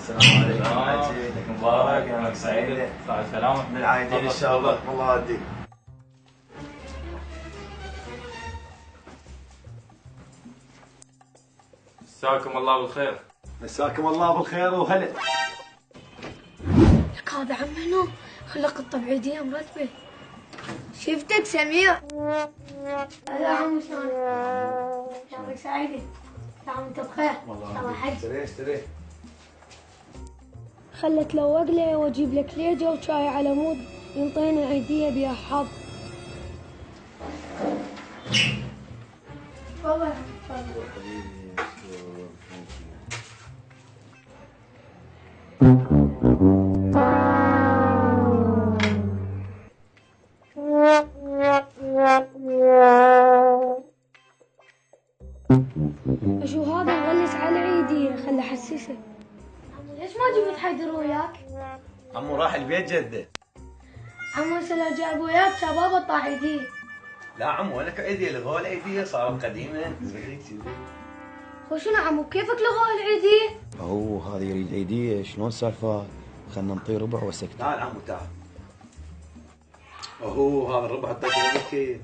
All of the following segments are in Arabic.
السلام عليكم. عيدك مبارك، يومك سعيد، صحة سلامة. من العايدين ان شاء الله. الله يهديك. مساكم الله بالخير. مساكم الله بالخير وهلا. لك هذا عم منو؟ خلق الطبيعية مرتبة. شفتك سمير؟ هلا عمو شلونك؟ يومك سعيد؟ عم انت بخير؟ الله حج. اشتري. خلت لو اقلي واجيب لك ليجه وشاي على مود ينطيني عيدية بيا حظ. تفضل تفضل. شو هذا مغلس على عيدية؟ خله حسسه. عمو ليش ما جبت حيدر وياك؟ عمو راح البيت جده. عمو لو جاب وياك شباب طاح عيدية. لا عمو انا كعيديه لغوا العيديه صارت قديمه. وشنو عمو كيفك لغوا العيدية؟ هو هذا يريد عيدية، شلون السالفة؟ خلنا نطير ربع وسكت. تعال عمو تعال. هذا الربع حطيته بالكيس.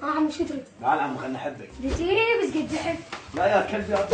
عمو شو تريد؟ تعال عمو خلنا نحبك. دزيني بس قد زحف. لا يا كلب يا